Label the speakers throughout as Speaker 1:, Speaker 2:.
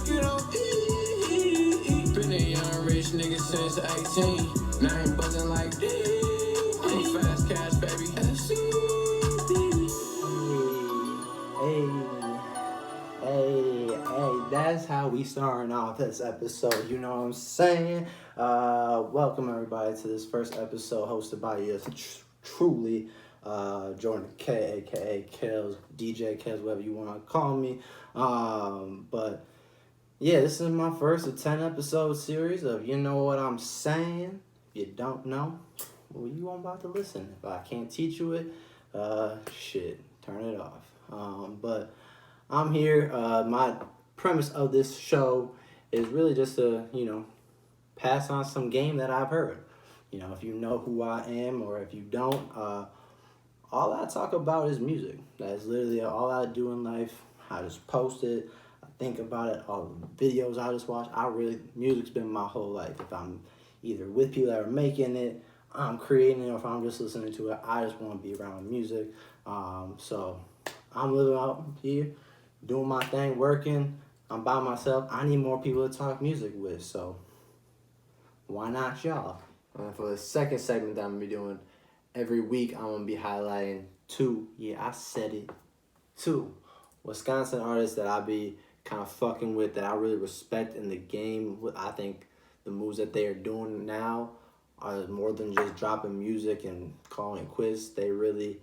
Speaker 1: You know, been a young rich nigga since 18. Now I ain't buzzing like this. I'm fast cash, baby.
Speaker 2: Hey, that's how we starting off this episode, you know what I'm saying? Welcome everybody to this first episode hosted by yours truly, Jordan K, aka Kellz, DJ Kellz, whatever you want to call me. But yeah, this is my first of 10 episode series of You Know What I'm Saying. If you don't know, well, you won't about to listen. If I can't teach you it, turn it off. But I'm here. My premise of this show is really just to, pass on some game that I've heard. If you know who I am or if you don't, all I talk about is music. That's literally all I do in life. I just post it. I think about it. All the videos I just watch. Music's been my whole life. If I'm either with people that are making it, I'm creating it, or if I'm just listening to it, I just want to be around music. So I'm living out here, doing my thing, working. I'm by myself. I need more people to talk music with, so why not y'all? For the second segment that I'm going to be doing, every week I'm going to be highlighting two Wisconsin artists that I be kind of fucking with, that I really respect in the game. I think the moves that they are doing now are more than just dropping music and calling it quits. They really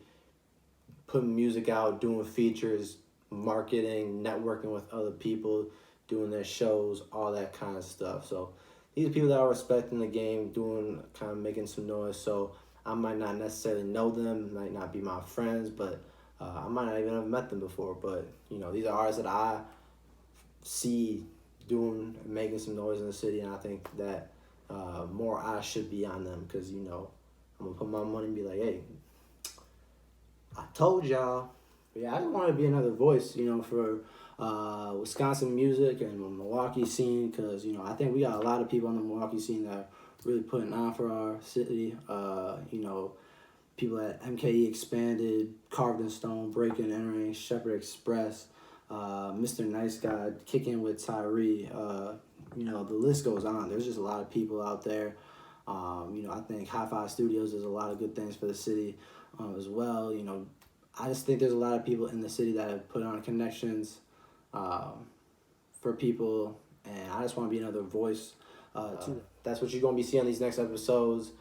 Speaker 2: putting music out, doing features, marketing, networking with other people, doing their shows, all that kind of stuff. So these are people that I respect in the game, making some noise. So I might not necessarily know them, might not be my friends, but I might not even have met them before. But these are artists that I see making some noise in the city, and I think that more eyes should be on them, because I'm gonna put my money and be like, hey, I told y'all. But yeah, I just want to be another voice, for Wisconsin music and the Milwaukee scene, because I think we got a lot of people on the Milwaukee scene that are really putting on for our city. People at MKE Expanded, Carved in Stone, Breaking Entering, Shepherd Express, Mr. Nice Guy, Kicking with Tyree. The list goes on. There's just a lot of people out there. I think High Five Studios does a lot of good things for the city as well. I just think there's a lot of people in the city that have put on connections for people, and I just want to be another voice too. That's what you're going to be seeing on these next episodes,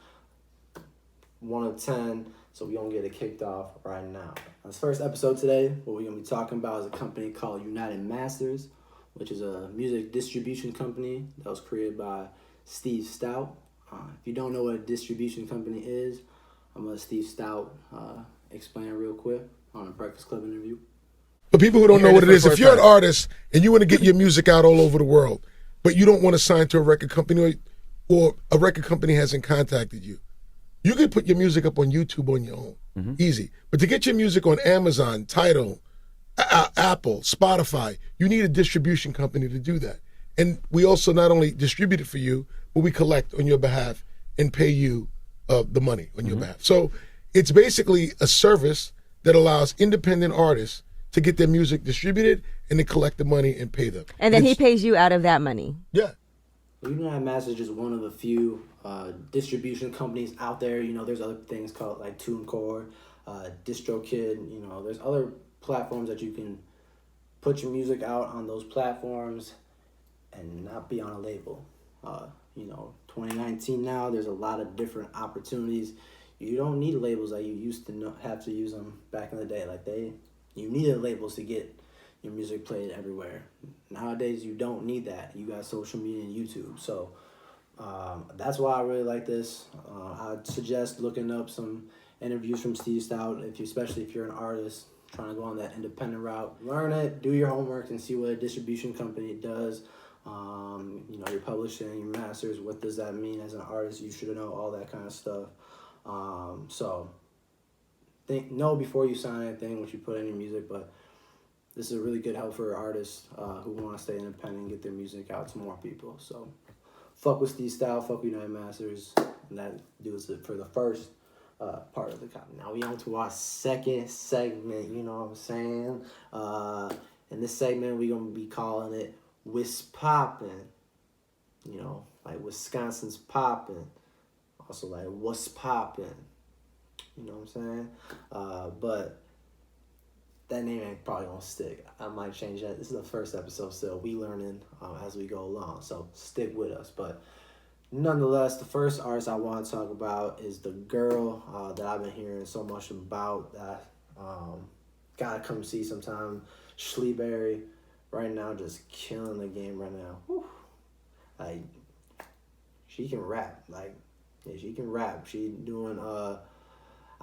Speaker 2: 1 of 10, so we're going to get it kicked off right now. This first episode today, what we're going to be talking about is a company called UnitedMasters, which is a music distribution company that was created by Steve Stout. If you don't know what a distribution company is, I'm going to let Steve Stout explain it real quick on a Breakfast Club interview.
Speaker 3: For people who don't know what it is, if you're an artist and you want to get your music out all over the world, but you don't want to sign to a record company, or a record company hasn't contacted you, you can put your music up on YouTube on your own. Mm-hmm. Easy. But to get your music on Amazon, Tidal, Apple, Spotify, you need a distribution company to do that. And we also not only distribute it for you, but we collect on your behalf and pay you the money on your behalf. So it's basically a service that allows independent artists to get their music distributed and to collect the money and pay them.
Speaker 4: And then he pays you out of that money.
Speaker 3: Yeah.
Speaker 2: UnitedMasters is just one of the few distribution companies out there. There's other things called like TuneCore, DistroKid. There's other platforms that you can put your music out on those platforms and not be on a label. 2019 now, there's a lot of different opportunities. You don't need labels like you used to have to use them back in the day. You needed labels to get your music played everywhere. Nowadays, you don't need that. You got social media and YouTube. So that's why I really like this. I'd suggest looking up some interviews from Steve Stout, especially if you're an artist trying to go on that independent route. Learn it, do your homework, and see what a distribution company does. Your publishing, your masters, what does that mean as an artist? You should know all that kind of stuff. So know before you sign anything, what you put in your music, but this is a really good help for artists who want to stay independent and get their music out to more people. So fuck with Steve Style, fuck with UnitedMasters, and that does it for the first part of the copy. Now we on to our second segment, you know what I'm saying? In this segment, we're going to be calling it Wisp poppin'. You know, like Wisconsin's poppin'. Also like what's poppin'. You know what I'm saying? But that name ain't probably gonna stick. I might change that. This is the first episode still. We learning as we go along. So stick with us. But nonetheless, the first artist I want to talk about is the girl that I've been hearing so much about that gotta come see sometime. Shle right now just killing the game right now. Whew. Like she can rap. Like yeah, she can rap. She doing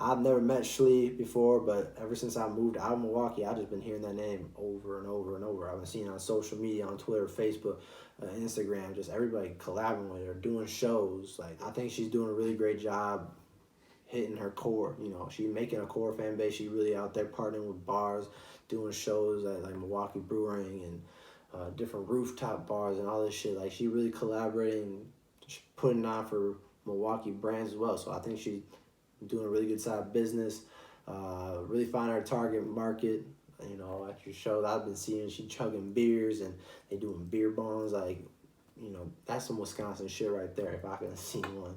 Speaker 2: I've never met Shle before, but ever since I moved out of Milwaukee, I've just been hearing that name over and over and over. I've been seeing it on social media, on Twitter, Facebook, Instagram, just everybody collabing with her, doing shows. Like I think she's doing a really great job hitting her core. You know, she's making a core fan base. She really out there partnering with bars, doing shows at like Milwaukee Brewing and different rooftop bars and all this shit. Like she really collaborating, putting on for Milwaukee brands as well. So I think she's doing a really good side of business, really finding our target market. You know, at your shows, I've been seeing she chugging beers and they doing beer bongs. Like, you know, that's some Wisconsin shit right there if I can see one.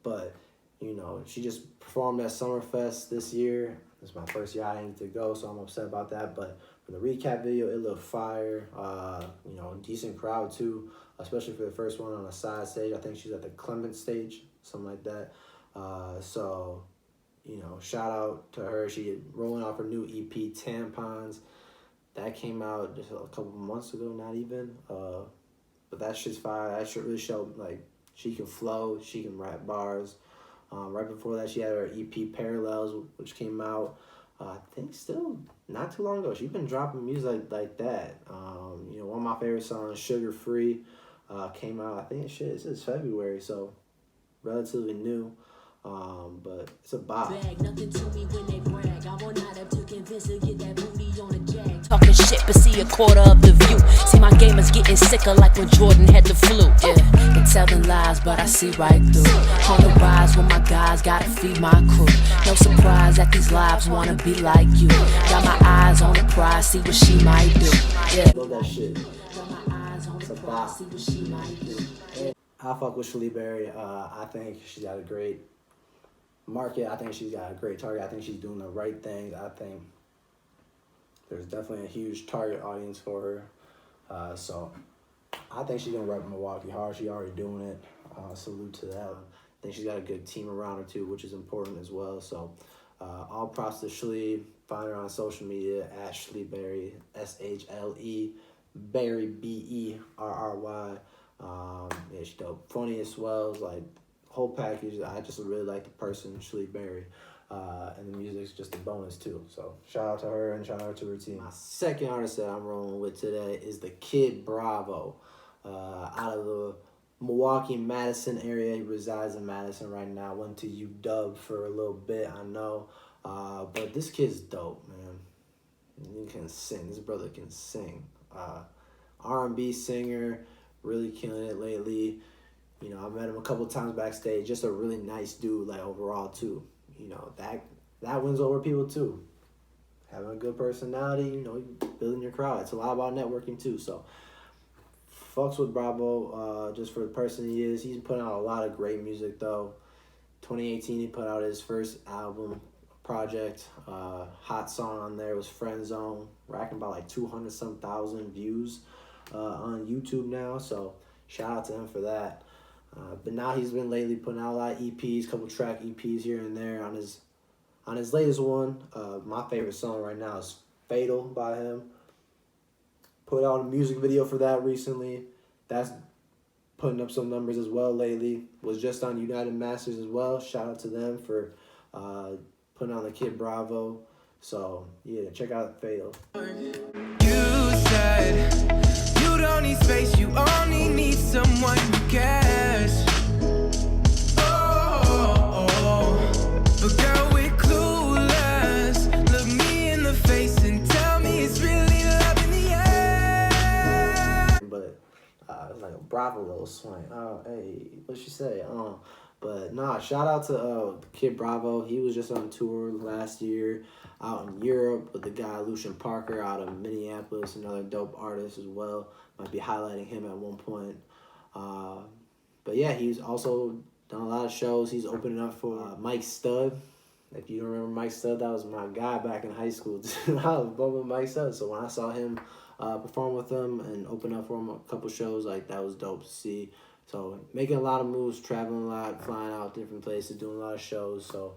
Speaker 2: But, you know, she just performed at Summerfest this year. This is my first year I didn't get to go, so I'm upset about that. But for the recap video, it looked fire. You know, decent crowd too, especially for the first one on a side stage. I think she's at the Clement stage, something like that. So, you know, shout out to her. She rolling off her new EP, Tampons. That came out just a couple months ago, not even. But that shit's fire. That shit really showed, like, she can flow, she can rap bars. Right before that, she had her EP, Parallels, which came out, I think still not too long ago. She's been dropping music like that. You know, one of my favorite songs, Sugar Free, came out, I think this is February, so relatively new. But it's a bop.
Speaker 5: Nothing to me when they brag. I want out of to convince her, get that booty on a jag. Talking shit, but see a quarter of the view. See my gamers getting sicker like when Jordan had the flu. Yeah, they telling lies, but I see right through. On the rise with my guys, gotta feed my crew. No surprise that these lives wanna be like you. Got my eyes on the prize, see what she might do. Yeah,
Speaker 2: love that shit.
Speaker 5: got my eyes on the prize, see what she might do.
Speaker 2: I fuck with Shle. I think she's got a great market. I think she's got a great target. I think she's doing the right things. I think there's definitely a huge target audience for her. So I think she's going to rep Milwaukee hard. She's already doing it. Salute to that. I think she's got a good team around her too, which is important as well. So all props to Shle. Find her on social media at Shleberry, SHLE, Berry, BERRY. Yeah, she's dope. Funny as well. Like, whole package. I just really like the person, Shle, and the music's just a bonus too. So shout out to her and shout out to her team. My second artist that I'm rolling with today is the Kid Bravo, out of the Milwaukee, Madison area. He resides in Madison right now. Went to UW for a little bit, I know, but this kid's dope, man. He can sing. This brother can sing. R&B singer, really killing it lately. You know, I met him a couple times backstage. Just a really nice dude, like, overall, too. You know, that wins over people, too. Having a good personality, you know, building your crowd. It's a lot about networking, too. So, fucks with Bravo just for the person he is. He's putting out a lot of great music, though. 2018, he put out his first album project. Hot song on there was Friend Zone. Racking about, like, 200-some thousand views on YouTube now. So, shout out to him for that. But now he's been lately putting out a lot of EPs, couple track EPs here and there. On his latest one, my favorite song right now is Fatal by him. Put out a music video for that recently. That's putting up some numbers as well lately. Was just on UnitedMasters as well. Shout out to them for putting on the Kid Bravo. So, yeah, check out Fatal.
Speaker 1: You said you don't need space, you only need someone who cares. But girl, we're clueless. Look me in the face and tell me it's really love in the air.
Speaker 2: But it's like a Bravo little swing. Oh, hey, what'd she say? But nah, shout out to Kid Bravo. He was just on tour last year. out in Europe with the guy Lucian Parker out of Minneapolis, another dope artist as well. Might be highlighting him at one point. But yeah, he's also done a lot of shows. He's opening up for Mike Stud. If you don't remember Mike Stud, that was my guy back in high school. I was bumping Mike Stud. So when I saw him perform with him and open up for him a couple shows, like, that was dope to see. So making a lot of moves, traveling a lot, flying out different places, doing a lot of shows. So,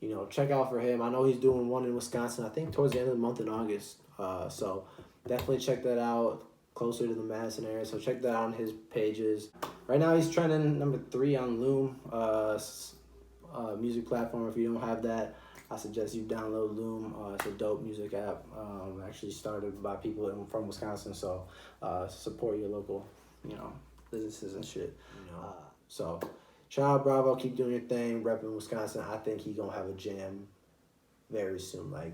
Speaker 2: you know, check out for him. I know he's doing one in Wisconsin, I think towards the end of the month in August. So definitely check that out, closer to the Madison area. So check that out on his pages. Right now he's trending number 3 on Loom, music platform. If you don't have that, I suggest you download Loom. It's a dope music app. Actually started by people from Wisconsin. So support your local, you know, businesses and shit. You know. So shout out Bravo, keep doing your thing, repping Wisconsin. I think he gonna have a jam very soon. Like,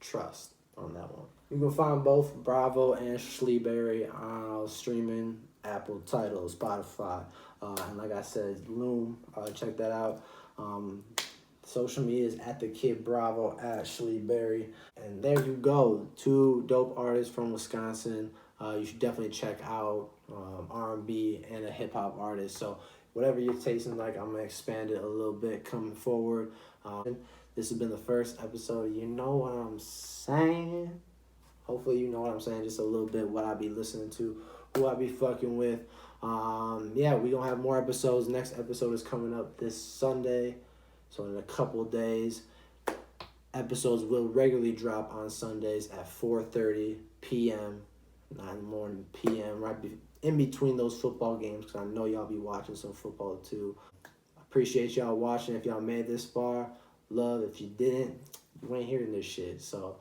Speaker 2: trust on that one. You can find both Bravo and Shle on streaming, Apple, Tidal, Spotify, and like I said, Loom. Check that out. Social media is at the Kid Bravo, at Shle. And there you go. 2 dope artists from Wisconsin. You should definitely check out R&B and a hip-hop artist. So whatever you're tasting like, I'm going to expand it a little bit coming forward. This has been the first episode. You know what I'm saying? Hopefully you know what I'm saying, just a little bit what I be listening to, who I be fucking with. Yeah, we gonna have more episodes. Next episode is coming up this Sunday. So in a couple days, episodes will regularly drop on Sundays at 4:30 p.m., 9 in the morning p.m., right in between those football games, because I know y'all be watching some football too. Appreciate y'all watching. If y'all made this far, love. If you didn't, you ain't hearing this shit. So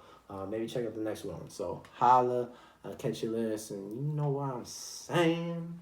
Speaker 2: maybe check out the next one. So holla. I'll catch you later. And you know what I'm saying?